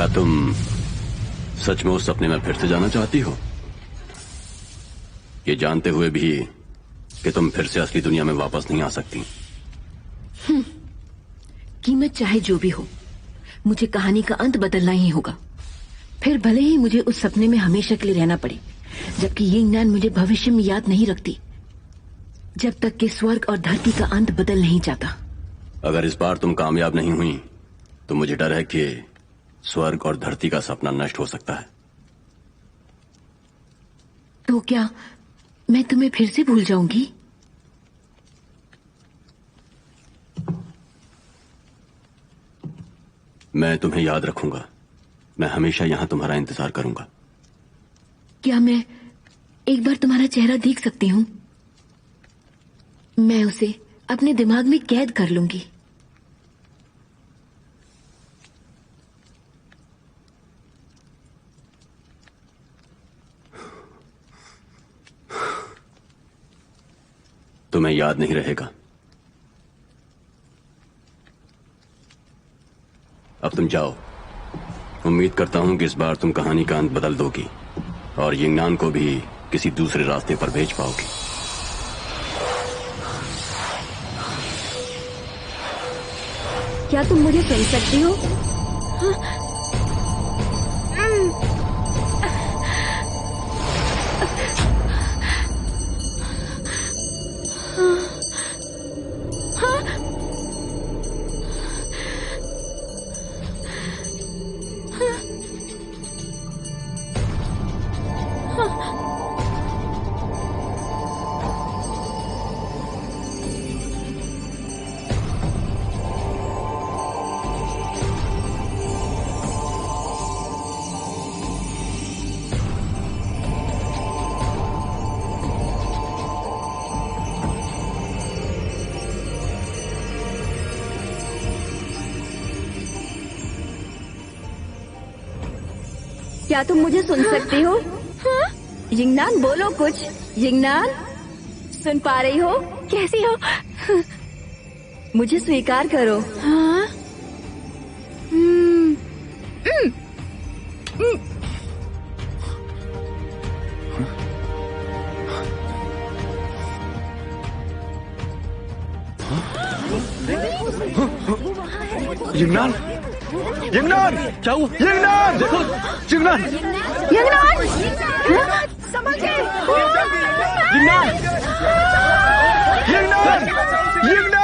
क्या तुम सच में उस सपने में फिर से जाना चाहती हो, ये जानते हुए भी कि तुम फिर से असली दुनिया में वापस नहीं आ सकती? कीमत चाहे जो भी हो, मुझे कहानी का अंत बदलना ही होगा। फिर भले ही मुझे उस सपने में हमेशा के लिए रहना पड़े, जबकि यिंग नान मुझे भविष्य में याद नहीं रखती, जब तक कि स्वर्ग और धरती का अंत बदल नहीं जाता। अगर इस बार तुम कामयाब नहीं हुई तो मुझे डर है कि स्वर्ग और धरती का सपना नष्ट हो सकता है। तो क्या मैं तुम्हें फिर से भूल जाऊंगी? मैं तुम्हें याद रखूंगा। मैं हमेशा यहां तुम्हारा इंतजार करूंगा। क्या मैं एक बार तुम्हारा चेहरा देख सकती हूँ? मैं उसे अपने दिमाग में कैद कर लूंगी। तुम्हें याद नहीं रहेगा। अब तुम जाओ। उम्मीद करता हूं कि इस बार तुम कहानी का अंत बदल दोगी और यिंग नान को भी किसी दूसरे रास्ते पर भेज पाओगी। क्या तुम मुझे सुन सकती हो? क्या तुम मुझे सुन सकती हो? यिंग नान, बोलो कुछ। यिंग नान, सुन पा रही हो? कैसी हो? मुझे स्वीकार करो। हाँ? यिंग नान, यिंग नान, क्या हुआ? यिंग नान, देखो, यिंग नान, यिंग नान, समझे? यिंग नान, यिंग नान, यिंग नान।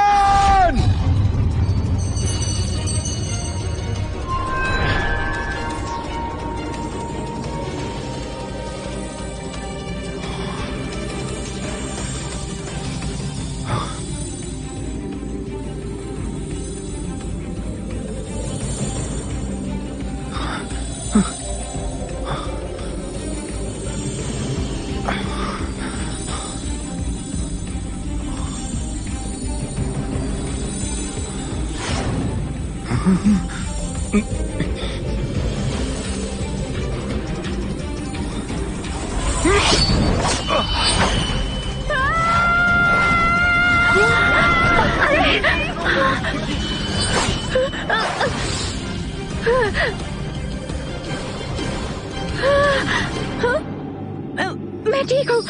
मैं ठीक हूँ।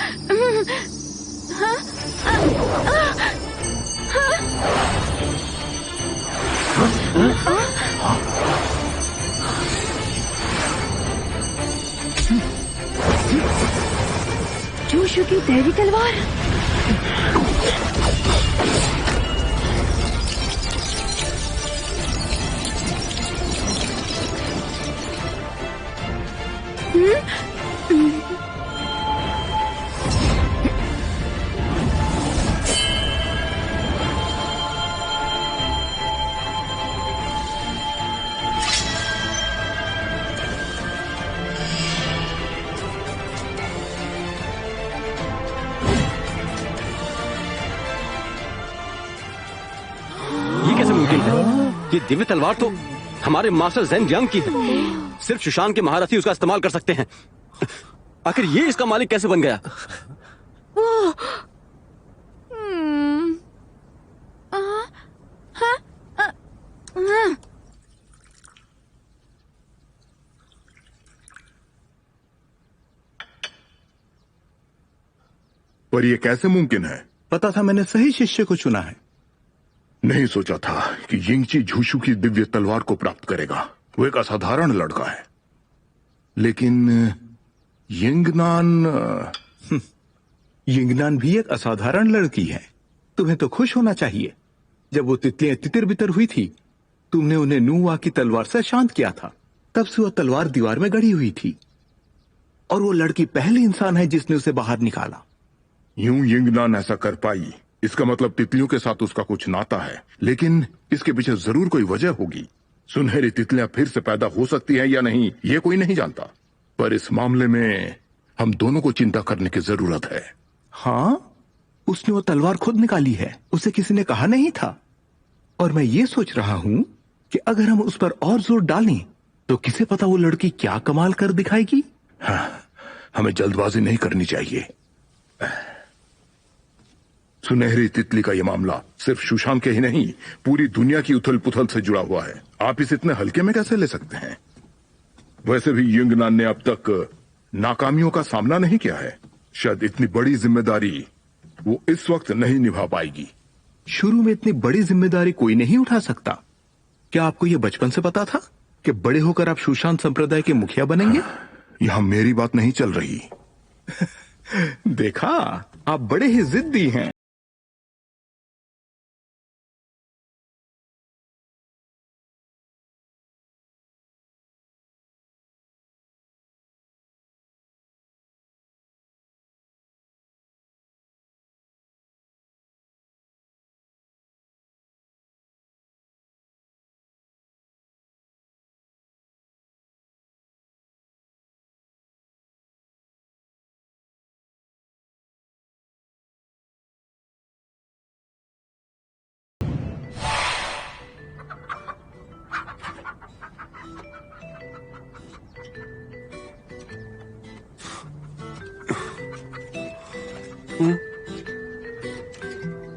जोशु की दैवी तलवार। ये दिव्य तलवार तो हमारे मास्टर ज़ेन जियांग की है। सिर्फ शुशान के महारथी उसका इस्तेमाल कर सकते हैं। आखिर ये इसका मालिक कैसे बन गया? पर यह कैसे मुमकिन है? पता था मैंने सही शिष्य को चुना है। नहीं सोचा था कि यिंगची झूशु की दिव्य तलवार को प्राप्त करेगा। वो एक असाधारण लड़का है। लेकिन यिंगनान भी एक असाधारण लड़की है। तुम्हें तो खुश होना चाहिए। जब वो तितलियां तितर बितर हुई थी, तुमने उन्हें नूवा की तलवार से शांत किया था। तब से वह तलवार दीवार में गड़ी हुई थी, और वो लड़की पहली इंसान है जिसने उसे बाहर निकाला। यूं यिंगनान ऐसा कर पाई, इसका मतलब तितलियों के साथ उसका कुछ नाता है। लेकिन इसके पीछे जरूर कोई वजह होगी। सुनहरी तितलियां फिर से पैदा हो सकती हैं या नहीं, ये कोई नहीं जानता। पर इस मामले में हम दोनों को चिंता करने की जरूरत है। हाँ, उसने वो तलवार खुद निकाली है। उसे किसी ने कहा नहीं था। और मैं ये सोच रहा हूं कि अगर हम उस पर और जोर डालें तो किसे पता वो लड़की क्या कमाल कर दिखाएगी। हाँ, हमें जल्दबाजी नहीं करनी चाहिए। सुनहरी तितली का यह मामला सिर्फ सुशांत के ही नहीं, पूरी दुनिया की उथल पुथल से जुड़ा हुआ है। आप इसे इतने हल्के में कैसे ले सकते हैं? वैसे भी यिंगनान ने अब तक नाकामियों का सामना नहीं किया है। शायद इतनी बड़ी जिम्मेदारी वो इस वक्त नहीं निभा पाएगी। शुरू में इतनी बड़ी जिम्मेदारी कोई नहीं उठा सकता। क्या आपको यह बचपन से पता था कि बड़े होकर आप सुशांत संप्रदाय के मुखिया बनेंगे? यहां मेरी बात नहीं चल रही। देखा, आप बड़े ही जिद्दी हैं।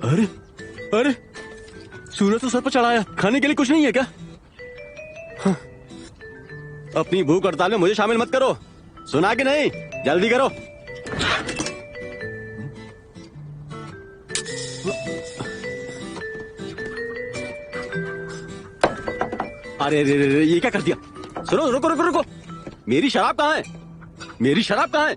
अरे अरे, सूरज तो सर पर चढ़ाया, खाने के लिए कुछ नहीं है क्या? हाँ। अपनी भूख हड़ताल में मुझे शामिल मत करो, सुना कि नहीं? जल्दी करो। अरे रे रे रे, ये क्या कर दिया? सुनो, रुको रुको रुको, मेरी शराब कहाँ है? मेरी शराब कहाँ है?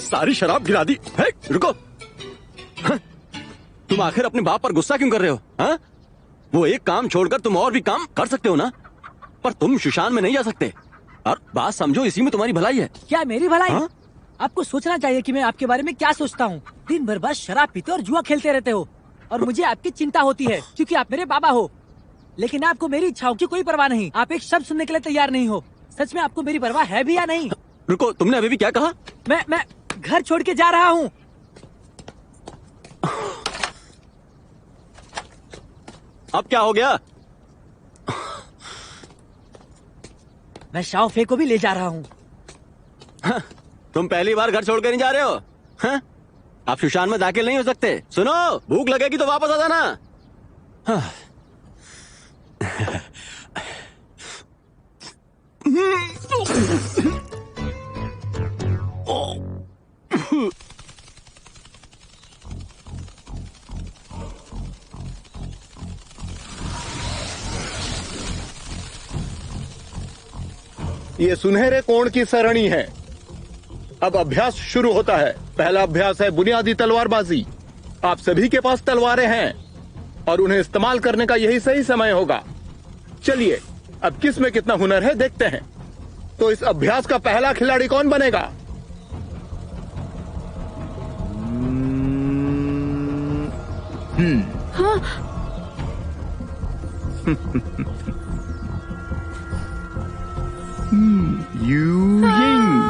सारी शराब गिरा दी है। रुको, हाँ? तुम आखिर अपने बाप पर गुस्सा क्यों कर रहे हो? हाँ? वो एक काम छोड़कर तुम और भी काम कर सकते हो ना, पर तुम सुशांत में नहीं जा सकते। और बात समझो, इसी में तुम्हारी भलाई है। क्या मेरी भलाई? हाँ? आपको सोचना चाहिए कि मैं आपके बारे में क्या सोचता हूँ। दिन भर बस शराब पीते और जुआ खेलते रहते हो, और मुझे आपकी चिंता होती है क्योंकि आप मेरे बाबा हो। लेकिन आपको मेरी इच्छाओं की कोई परवाह नहीं। आप एक शब्द सुनने के लिए तैयार नहीं हो। सच में आपको मेरी परवाह है भी या नहीं? रुको, तुमने अभी भी क्या कहा? मैं घर छोड़ के जा रहा हूँ। अब क्या हो गया? मैं शाओफे को भी ले जा रहा हूँ। हाँ, तुम पहली बार घर छोड़कर नहीं जा रहे हो? हाँ? आप सुशांत में दाखिल नहीं हो सकते। सुनो, भूख लगेगी तो वापस आ जाना। हाँ। ये सुनहरे कोण की सरणी है। अब अभ्यास शुरू होता है। पहला अभ्यास है बुनियादी तलवारबाजी। आप सभी के पास तलवारें हैं और उन्हें इस्तेमाल करने का यही सही समय होगा। चलिए, अब किस में कितना हुनर है देखते हैं। तो इस अभ्यास का पहला खिलाड़ी कौन बनेगा? You Ying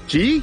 ji.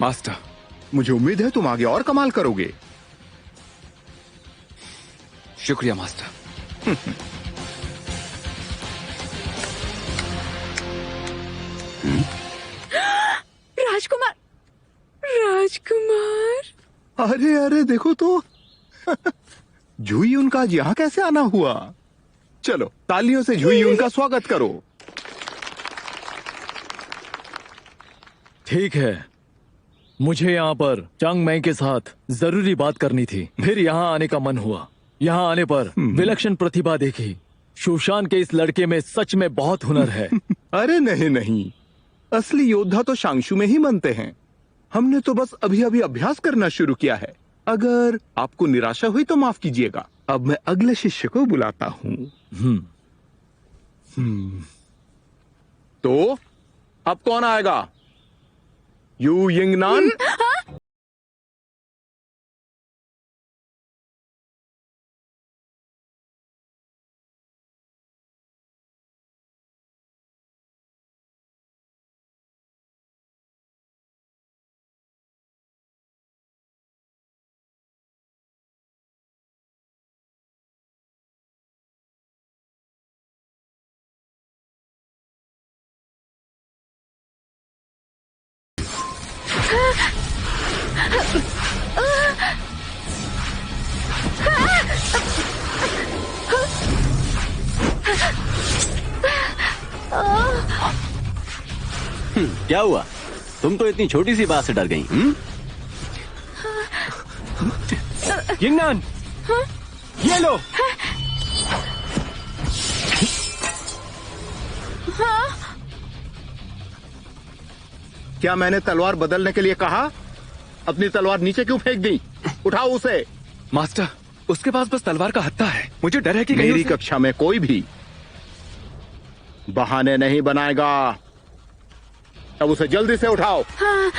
मास्टर, मुझे उम्मीद है तुम आगे और कमाल करोगे। शुक्रिया मास्टर। राजकुमार, राजकुमार। अरे अरे देखो तो जूही उनका आज यहाँ कैसे आना हुआ। चलो तालियों से जूही उनका स्वागत करो। ठीक है, मुझे यहाँ पर चांग मैं के साथ जरूरी बात करनी थी। फिर यहाँ आने का मन हुआ। यहाँ आने पर विलक्षण प्रतिभा देखी। सुशांत के इस लड़के में सच में बहुत हुनर है। अरे नहीं नहीं, असली योद्धा तो शांशु में ही बनते हैं। हमने तो बस अभी अभी अभ्यास करना शुरू किया है। अगर आपको निराशा हुई तो माफ कीजिएगा। अब मैं अगले शिष्य को बुलाता हूँ। तो अब कौन आएगा? यू यिंगनान? क्या हुआ? तुम तो इतनी छोटी सी बात से डर गई। यिंगनान, ये लो। क्या मैंने तलवार बदलने के लिए कहा? अपनी तलवार नीचे क्यों फेंक दी? उठाओ उसे। मास्टर, उसके पास बस तलवार का हत्था है। मुझे डर है कि मेरी कक्षा में कोई भी बहाने नहीं बनाएगा। अब उसे जल्दी से उठाओ। हाँ।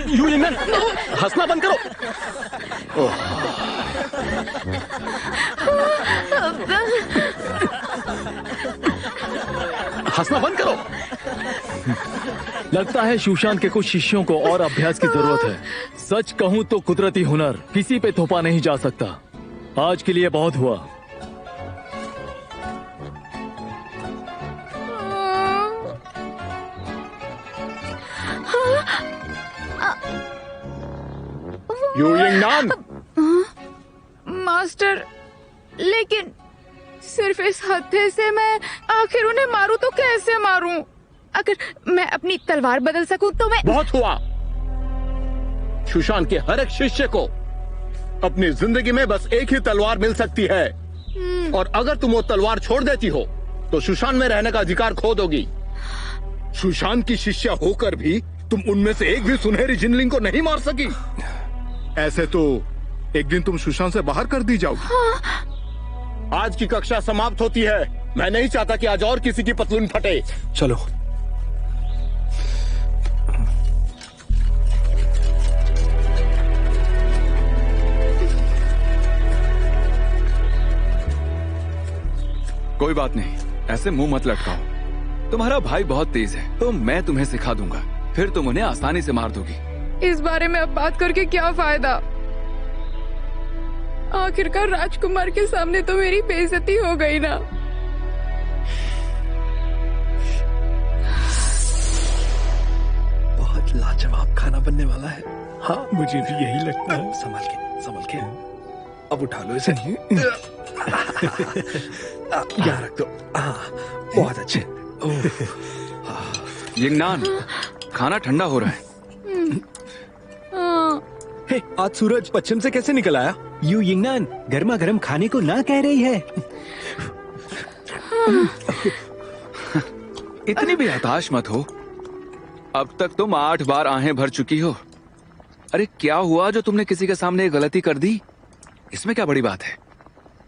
यू यिंगनान, हंसना बंद करो। हंसना बंद करो। लगता है सुशांत के कुछ शिष्यों को और अभ्यास की जरूरत है। सच कहूं तो कुदरती हुनर किसी पे थोपा नहीं जा सकता। आज के लिए बहुत हुआ। यू यिंगनान, मास्टर, लेकिन सिर्फ इस हत्थे से मैं आखिर उन्हें मारूं तो कैसे मारूं? अगर मैं अपनी तलवार बदल सकूं तो मैं। बहुत हुआ। सुशांत के हर एक शिष्य को अपनी जिंदगी में बस एक ही तलवार मिल सकती है, और अगर तुम वो तलवार छोड़ देती हो तो सुशांत में रहने का अधिकार खो दोगी। सुशांत की शिष्या होकर भी तुम उनमें से एक भी सुनहरी जिनलिंग को नहीं मार सकी। ऐसे तो एक दिन तुम सुशांत से बाहर कर दी जाओगी। आज की कक्षा समाप्त होती है। मैं नहीं चाहता कि आज और किसी की पतलून फटे। चलो। कोई बात नहीं, ऐसे मुंह मत लटकाओ। तुम्हारा भाई बहुत तेज है, तो मैं तुम्हें सिखा दूंगा। फिर तुम उन्हें आसानी से मार दोगी। इस बारे में अब बात करके क्या फायदा? आखिरकार राजकुमार के सामने तो मेरी बेइज्जती हो गई ना। बहुत लाजवाब खाना बनने वाला है। हाँ, मुझे भी यही लगता है। संभल के, संभल के। अब उठा लो इसे। यहाँ रख दो। बहुत अच्छे। यिंगनान, खाना ठंडा हो रहा है। हे, आज सूरज पश्चिम से कैसे निकल आया? यू यिंगनान गर्मा गर्म खाने को ना कह रही है। इतनी भी हताश मत हो। अब तक तुम 8 बार आहें भर चुकी हो। अरे क्या हुआ जो तुमने किसी के सामने एक गलती कर दी? इसमें क्या बड़ी बात है?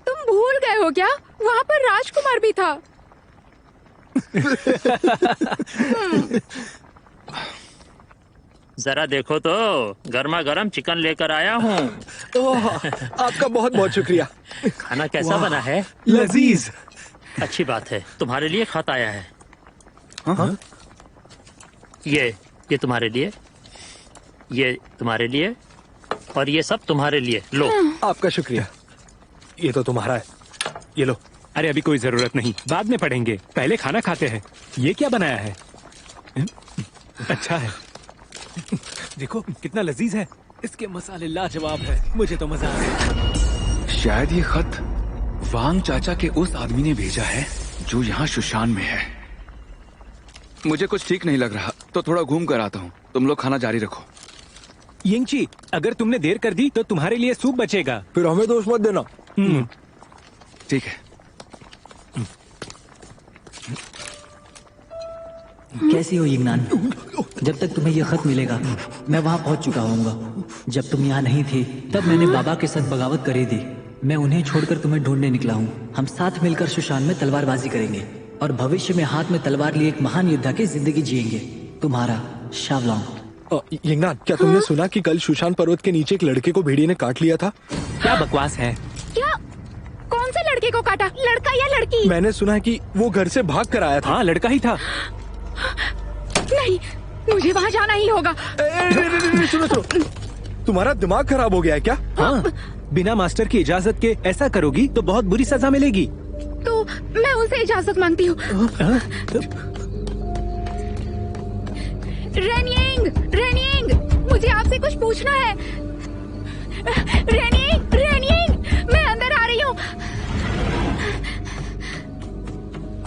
तुम भूल गए हो क्या? वहाँ पर राजकुमार भी था। जरा देखो तो, गर्मा गर्म चिकन लेकर आया हूँ। आपका बहुत बहुत शुक्रिया। खाना कैसा बना है? लजीज। अच्छी बात है, तुम्हारे लिए खत आया है। हाँ? ये तुम्हारे लिए, ये तुम्हारे लिए, और ये सब तुम्हारे लिए। लो। आपका शुक्रिया। ये तो तुम्हारा है, ये लो। अरे अभी कोई जरूरत नहीं, बाद में पढ़ेंगे, पहले खाना खाते हैं। ये क्या बनाया है? अच्छा है। देखो कितना लजीज है। इसके मसाले लाजवाब है। मुझे तो मजा आ गया। शायद ये खत वांग चाचा के उस आदमी ने भेजा है जो यहाँ शुशान में है। मुझे कुछ ठीक नहीं लग रहा, तो थोड़ा घूम कर आता हूँ। तुम लोग खाना जारी रखो। यिंगची, अगर तुमने देर कर दी तो तुम्हारे लिए सूप बचेगा। फिर हमें दोष मत देना। ठीक है। कैसी हो यिंगनान? जब तक तुम्हें यह खत मिलेगा मैं वहाँ पहुँच चुका होऊंगा। जब तुम यहाँ नहीं थे तब मैंने बाबा के साथ बगावत करी थी। मैं उन्हें छोड़कर तुम्हें ढूंढने निकला हूँ। हम साथ मिलकर शुशान में तलवारबाजी करेंगे और भविष्य में हाथ में तलवार लिए एक महान योद्धा की जिंदगी जिएंगे। तुम्हारा शावलॉन्ग। यिंगनान, क्या तुमने सुना कि कल शुशान पर्वत के नीचे एक लड़के को भेड़िए ने काट लिया था? क्या बकवास है? क्या? कौन से लड़के को काटा? लड़का या लड़की? मैंने सुना है कि वो घर से भाग कर आया था। हाँ, लड़का ही था। नहीं, मुझे वहाँ जाना ही होगा। सुनो सुनो, तुम्हारा दिमाग खराब हो गया है क्या? हाँ, बिना मास्टर की इजाजत के ऐसा करोगी तो बहुत बुरी सजा मिलेगी। तो मैं उनसे इजाजत मांगती हूँ। रेनिंग, मुझे आपसे कुछ पूछना है। रेनिंग, मैं अंदर आ रही हूँ।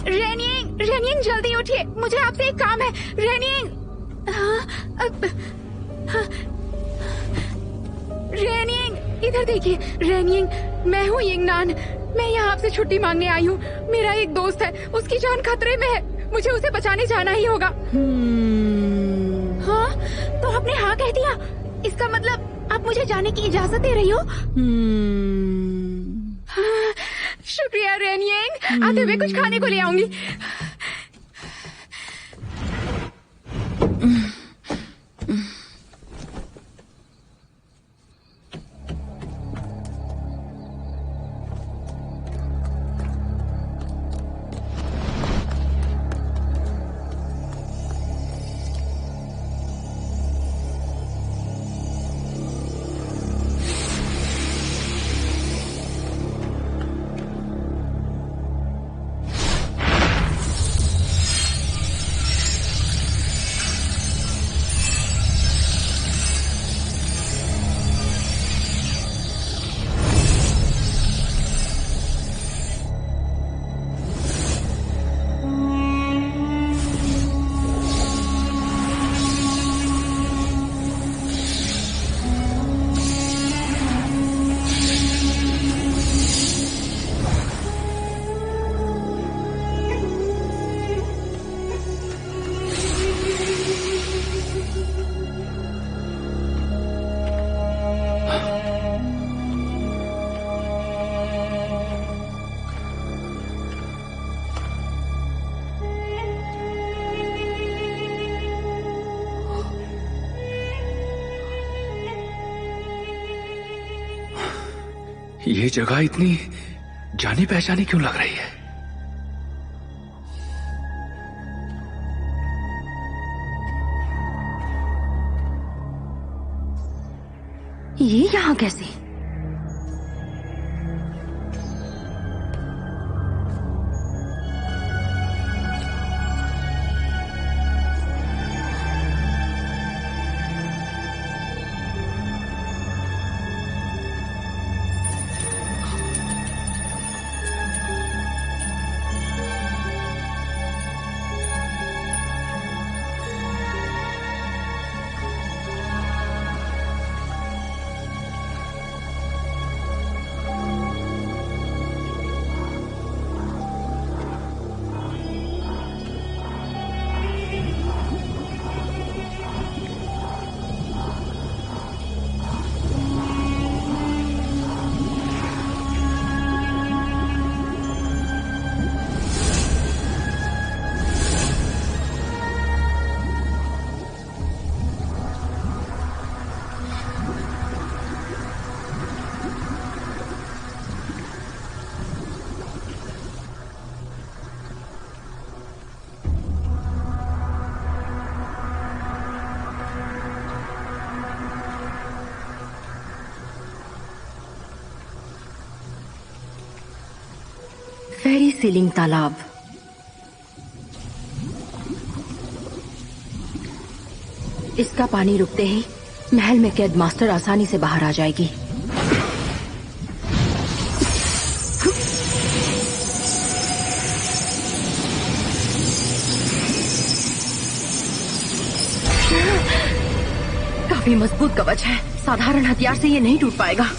रेनिंग, जल्दी उठिए, मुझे आपसे एक काम है। रेनिंग, इधर देखिए। रेनिंग, मैं हूँ यिंगनान। मैं यहाँ आपसे छुट्टी मांगने आई हूँ। मेरा एक दोस्त है, उसकी जान खतरे में है। मुझे उसे बचाने जाना ही होगा। हाँ, तो आपने हाँ कह दिया। इसका मतलब आप मुझे जाने की इजाजत दे रही हो? हाँ, शुक्रिया रेनिंग। आते हुए कुछ खाने को ले आऊंगी। ये जगह इतनी जानी पहचानी क्यों लग रही है? ये यहाँ कैसे? फेरी सीलिंग तालाब। इसका पानी रुकते ही महल में कैद मास्टर आसानी से बाहर आ जाएगी। काफी मजबूत कवच है, साधारण हथियार से ये नहीं टूट पाएगा।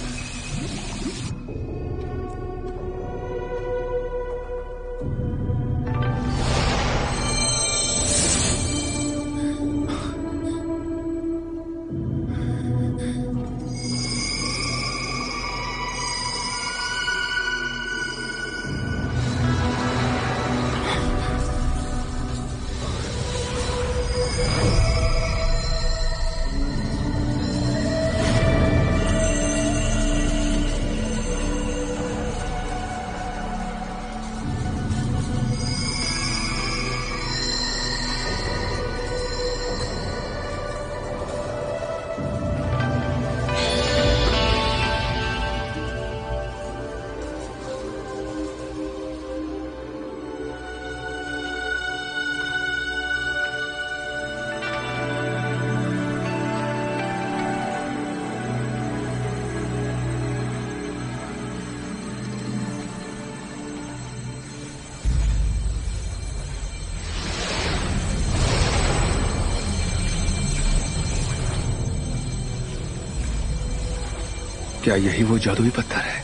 क्या यही वो जादुई पत्थर है?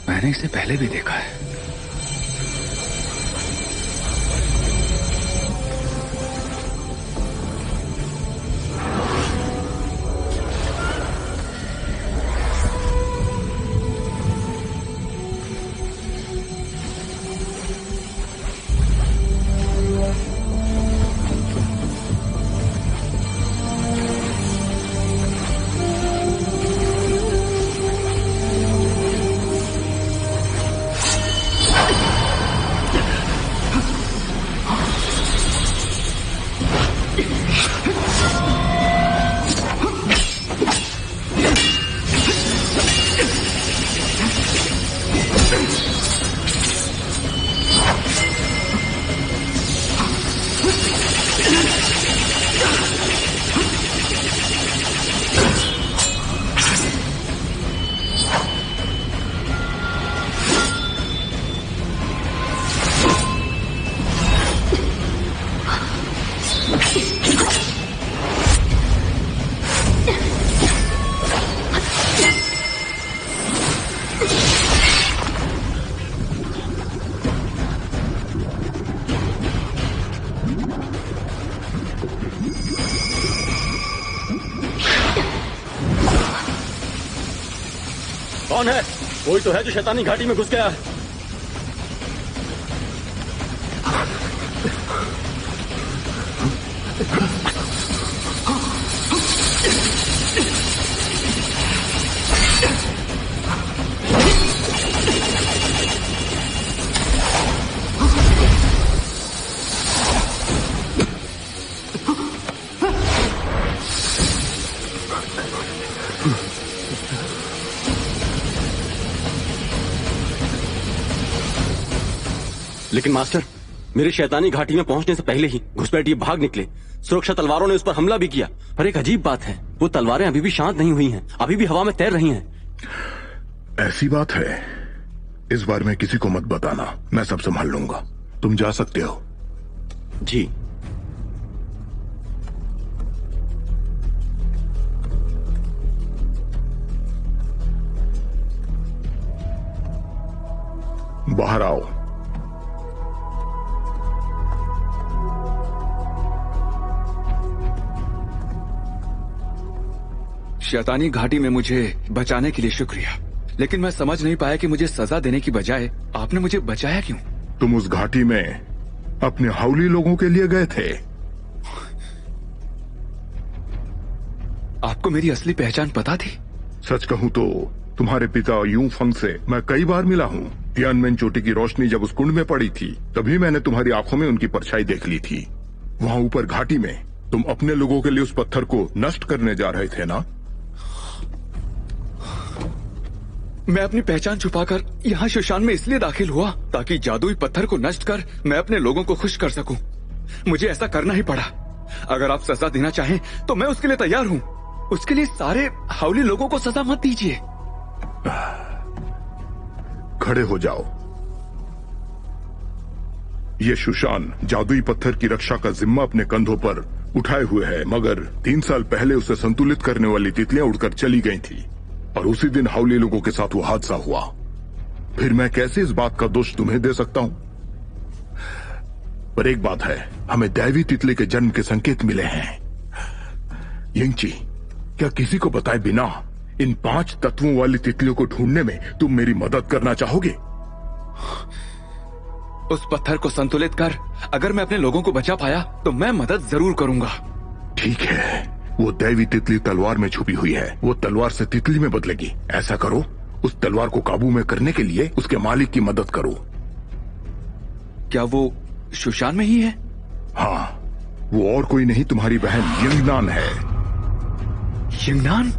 मैंने इसे पहले भी देखा है। कौन है? कोई तो है जो शैतानी घाटी में घुस गया। लेकिन मास्टर, मेरे शैतानी घाटी में पहुंचने से पहले ही घुसपैठिए भाग निकले। सुरक्षा तलवारों ने उस पर हमला भी किया। पर एक अजीब बात है, वो तलवारें अभी भी शांत नहीं हुई हैं, अभी भी हवा में तैर रही हैं। ऐसी बात है, इस बार में किसी को मत बताना, मैं सब संभाल लूंगा। तुम जा सकते हो। जी। बाहर आओ। शैतानी घाटी में मुझे बचाने के लिए शुक्रिया, लेकिन मैं समझ नहीं पाया कि मुझे सजा देने की बजाय आपने मुझे बचाया क्यों? तुम उस घाटी में अपने हाउली लोगों के लिए गए थे। आपको मेरी असली पहचान पता थी? सच कहूं तो तुम्हारे पिता यूं फंग से मैं कई बार मिला हूं। तियानमेन चोटी की रोशनी जब उस कुंड में पड़ी थी, तभी मैंने तुम्हारी आंखों में उनकी परछाई देख ली थी। वहां ऊपर घाटी में तुम अपने लोगों के लिए उस पत्थर को नष्ट करने जा रहे थे ना? मैं अपनी पहचान छुपाकर यहाँ शुशान में इसलिए दाखिल हुआ ताकि जादुई पत्थर को नष्ट कर मैं अपने लोगों को खुश कर सकूं। मुझे ऐसा करना ही पड़ा। अगर आप सजा देना चाहें तो मैं उसके लिए तैयार हूँ। उसके लिए सारे हाउली लोगों को सजा मत दीजिए। खड़े हो जाओ। ये शुशान जादुई पत्थर की रक्षा का जिम्मा अपने कंधों पर उठाए हुए है, मगर 3 साल पहले उसे संतुलित करने वाली तितलियां उड़कर चली गई थी और उसी दिन हाउली लोगों के साथ वो हादसा हुआ। फिर मैं कैसे इस बात का दोष तुम्हें दे सकता हूं? पर एक बात है, हमें दैवी तितली के जन्म के संकेत मिले हैं। यिंगची, क्या किसी को बताए बिना इन 5 तत्वों वाली तितलियों को ढूंढने में तुम मेरी मदद करना चाहोगे? उस पत्थर को संतुलित कर अगर मैं अपने लोगों को बचा पाया तो मैं मदद जरूर करूंगा। ठीक है, वो दैवी तितली तलवार में छुपी हुई है। वो तलवार से तितली में बदलेगी। ऐसा करो, उस तलवार को काबू में करने के लिए उसके मालिक की मदद करो। क्या वो शुशान में ही है? हाँ, वो और कोई नहीं, तुम्हारी बहन यिंगनान है। यिंगनान?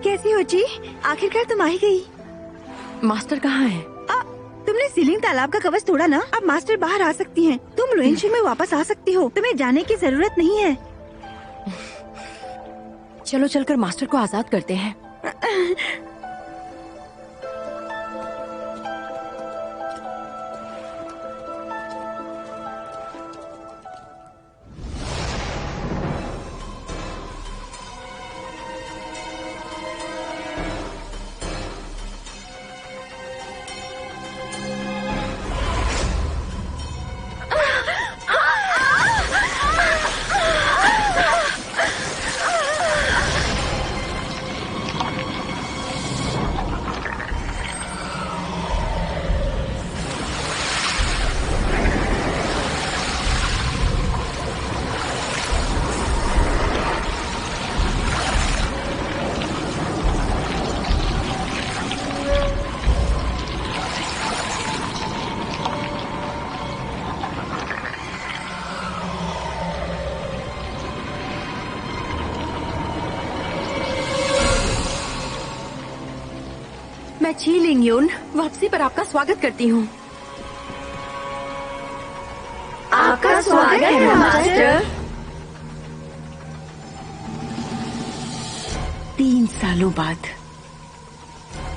कैसी हो जी? आखिरकार तुम आ ही गई। मास्टर कहाँ है? तुमने सीलिंग तालाब का कवच तोड़ा ना, अब मास्टर बाहर आ सकती हैं। तुम लोएंशी में वापस आ सकती हो, तुम्हें जाने की जरूरत नहीं है। चलो चलकर मास्टर को आजाद करते हैं। मैं ची लिंगयून वापसी पर आपका स्वागत करती हूँ। आपका स्वागत है मास्टर। 3 सालों बाद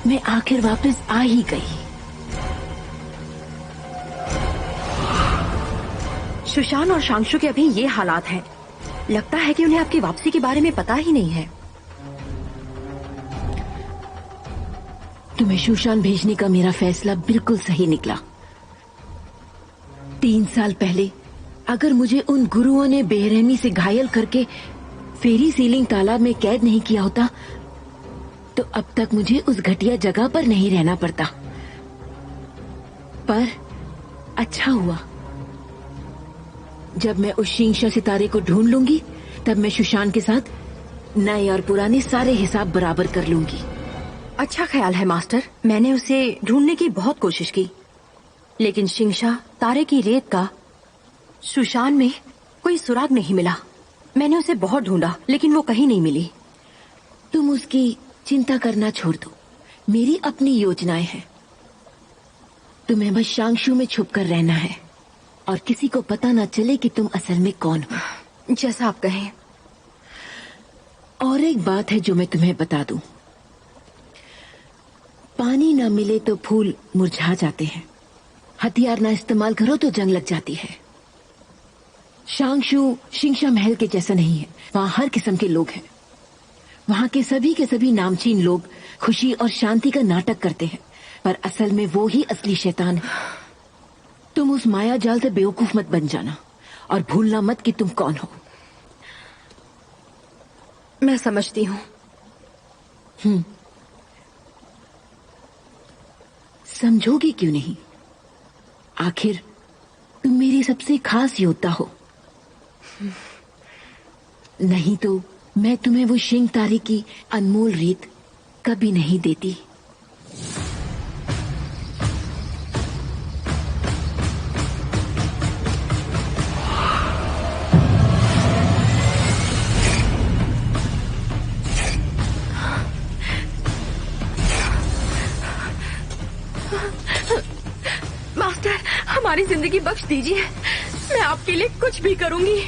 मैं आखिर वापस आ ही गई। सुशान और शांशु के अभी ये हालात हैं। लगता है कि उन्हें आपकी वापसी के बारे में पता ही नहीं है। तुम्हें शुशान भेजने का मेरा फैसला बिल्कुल सही निकला। 3 साल पहले अगर मुझे उन गुरुओं ने बेरहमी से घायल करके फेरी सीलिंग तालाब में कैद नहीं किया होता तो अब तक मुझे उस घटिया जगह पर नहीं रहना पड़ता। पर अच्छा हुआ, जब मैं उस शिंगशा सितारे को ढूंढ लूंगी तब मैं शुशान के साथ नए और पुराने सारे हिसाब बराबर कर लूंगी। अच्छा ख्याल है मास्टर। मैंने उसे ढूंढने की बहुत कोशिश की, लेकिन शिंगशा तारे की रेत का शुशान में कोई सुराग नहीं मिला। मैंने उसे बहुत ढूंढा लेकिन वो कहीं नहीं मिली। तुम उसकी चिंता करना छोड़ दो, मेरी अपनी योजनाएं हैं। तुम्हें बस शांशु में छुप कर रहना है और किसी को पता न चले कि तुम असल में कौन हो। जैसा आप कहें। और एक बात है जो मैं तुम्हें बता दूं। पानी ना मिले तो फूल मुरझा जाते हैं, हथियार ना इस्तेमाल करो तो जंग लग जाती है। शांगशू शिंगशा महल के जैसा नहीं है। वहाँ हर किस्म के लोग हैं। वहाँ के सभी नामचीन लोग खुशी और शांति का नाटक करते हैं, पर असल में वो ही असली शैतान है। तुम उस माया जाल से बेवकूफ मत बन जाना और भूलना मत कि तुम कौन हो। मैं समझती हूँ। समझोगी क्यों नहीं? आखिर तुम मेरी सबसे खास योद्धा हो। नहीं तो मैं तुम्हें वो शिंग तारी की अनमोल रीत कभी नहीं देती। मास्टर, हमारी जिंदगी बख्श दीजिए। मैं आपके लिए कुछ भी करूंगी,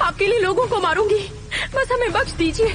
आपके लिए लोगों को मारूंगी, बस हमें बख्श दीजिए।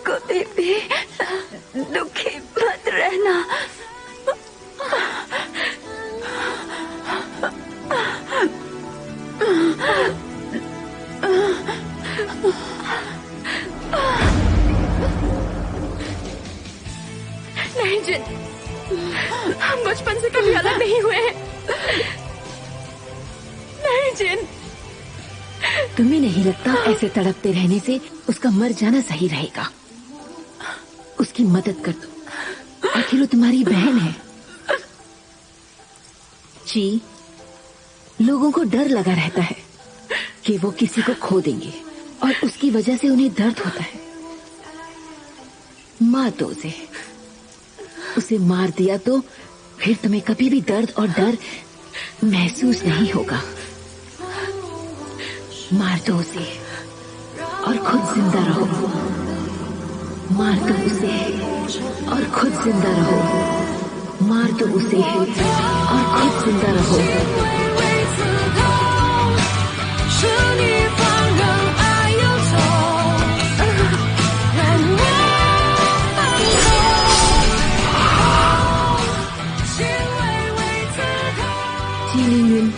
कभी भी दुखी मत रहना। नहीं जिन, हम बचपन से कभी अलग नहीं हुए हैं। नहीं जिन। तुम्हें नहीं लगता ऐसे तड़पते रहने से उसका मर जाना सही रहेगा? उसकी मदद कर दो, आखिर वो तुम्हारी बहन है। जी, लोगों को डर लगा रहता है कि वो किसी को खो देंगे और उसकी वजह से उन्हें दर्द होता है। मार दो उसे मार दिया तो फिर तुम्हें कभी भी दर्द और डर महसूस नहीं होगा। मार दो उसे और खुद जिंदा रहो। मार दो उसे और खुद जिंदा रहो। मार दो उसे और खुद जिंदा रहो। जीलिंगविन,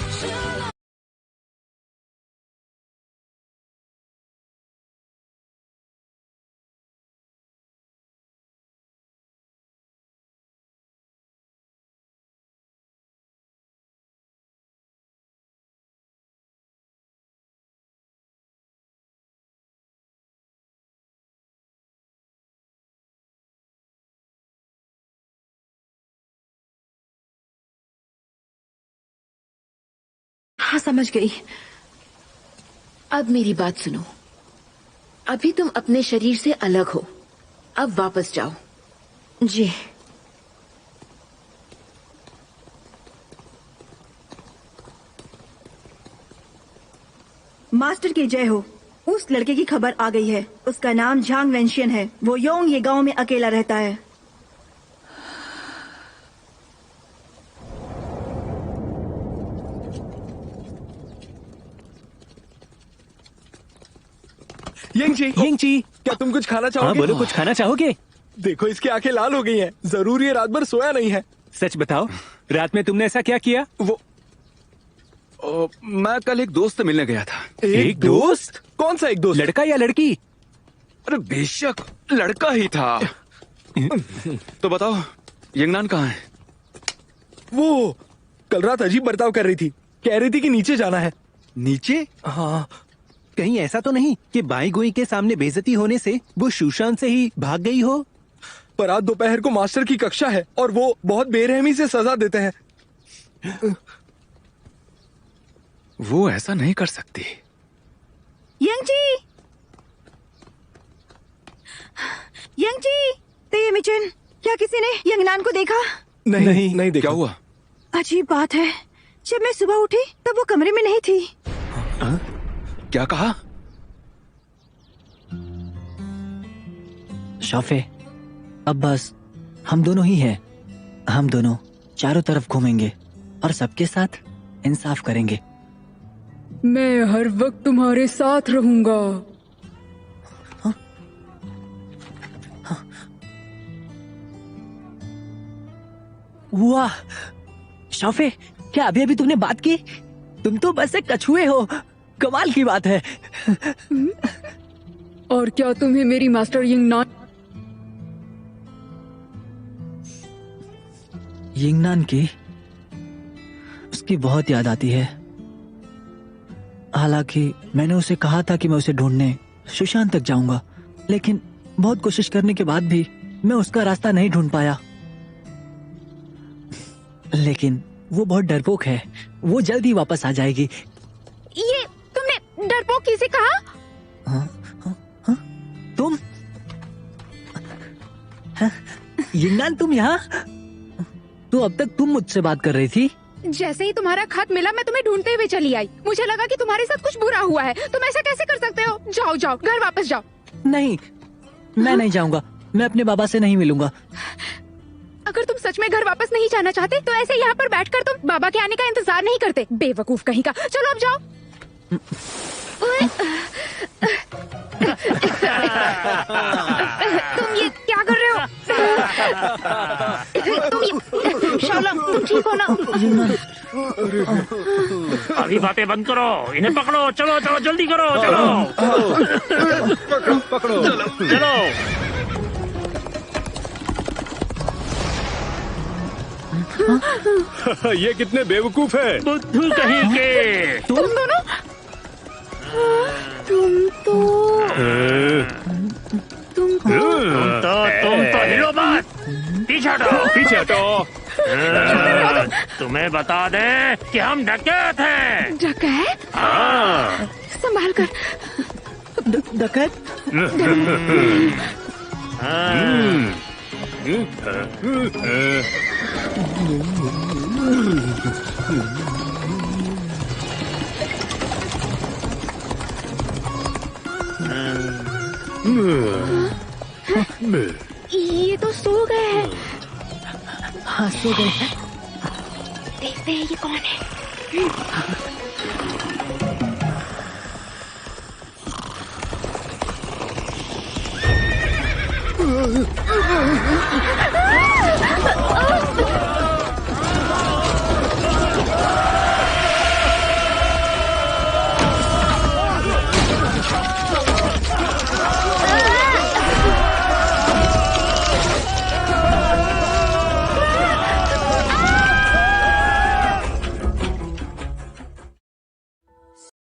हाँ समझ गई। अब मेरी बात सुनो। अभी तुम अपने शरीर से अलग हो, अब वापस जाओ। जी। मास्टर की जय हो। उस लड़के की खबर आ गई है। उसका नाम झांग वेंशियन है। वो योंग ये गांव में अकेला रहता है। यिंगची, क्या तुम कुछ खाना चाहोगे? हाँ बोलो, कुछ खाना चाहोगे? देखो इसकी आंखें लाल हो गई हैं। जरूर ये रात भर सोया नहीं है। सच बताओ, रात में तुमने ऐसा क्या किया? मैं कल एक दोस्त से मिलने गया था। एक दोस्त? कौन सा एक दोस्त? लड़का या लड़की? अरे बेशक लड़का ही था। तो बताओ यंगनान कहाँ है? वो कल रात अजीब बर्ताव कर रही थी। कह रही थी कि नीचे जाना है। नीचे? हाँ, कहीं ऐसा तो नहीं कि बाई गोई के सामने बेइज्जती होने से वो सुशांत से ही भाग गई हो? पर आज दोपहर को मास्टर की कक्षा है और वो बहुत बेरहमी से सजा देते हैं। वो ऐसा नहीं कर सकती। यंगजी, यंगजी, तेमिचन, क्या किसी ने यंगनान को देखा? नहीं देखा। क्या हुआ? अजीब बात है, जब मैं सुबह उठी तब वो कमरे में नहीं थी। क्या कहा? शॉफे, अब बस हम दोनों ही हैं। हम दोनों चारों तरफ घूमेंगे और सबके साथ इंसाफ करेंगे। मैं हर वक्त तुम्हारे साथ रहूंगा। वाह शॉफे, क्या अभी अभी तुमने बात की? तुम तो बस एक कछुए हो। कमाल की बात है। और क्या तुम्हें मेरी मास्टर यिंगनान की उसकी बहुत याद आती है। हालांकि मैंने उसे कहा था कि मैं उसे ढूंढने सुशांत तक जाऊंगा, लेकिन बहुत कोशिश करने के बाद भी मैं उसका रास्ता नहीं ढूंढ पाया। लेकिन वो बहुत डरपोक है, वो जल्द ही वापस आ जाएगी। ये तुमने डरपोक किसे कहा? तुम यिंगनान, तुम यहाँ? तो अब तक तुम मुझसे बात कर रही थी। जैसे ही तुम्हारा खत मिला मैं तुम्हें ढूंढते हुए चली आई। मुझे लगा कि तुम्हारे साथ कुछ बुरा हुआ है। तुम ऐसा कैसे कर सकते हो? जाओ जाओ, घर वापस जाओ। नहीं, मैं नहीं जाऊंगा। मैं अपने बाबा से नहीं मिलूंगा। अगर तुम सच में घर वापस नहीं जाना चाहते तो ऐसे यहाँ पर बैठकर तुम बाबा के आने का इंतजार नहीं करते। बेवकूफ कहीं का। चलो अब जाओ। तुम ये क्या कर रहे हो? शाओला, तुम ठीक हो ना? अभी बातें बंद करो, इन्हें पकड़ो। चलो चलो जल्दी करो, चलो। पकड़ो चलो। ये कितने बेवकूफ है। बुद्धू कहीं के। तुम दोनों? तुम तो हिलो मत। पीछे हटो, पीछे हटो। तुम्हें बता दे कि हम डकैत हैं। डकैत? हाँ। संभाल कर। डकैत? ये तो सो गए हैं। हाँ, सो गए हैं। देखते हैं ये कौन है।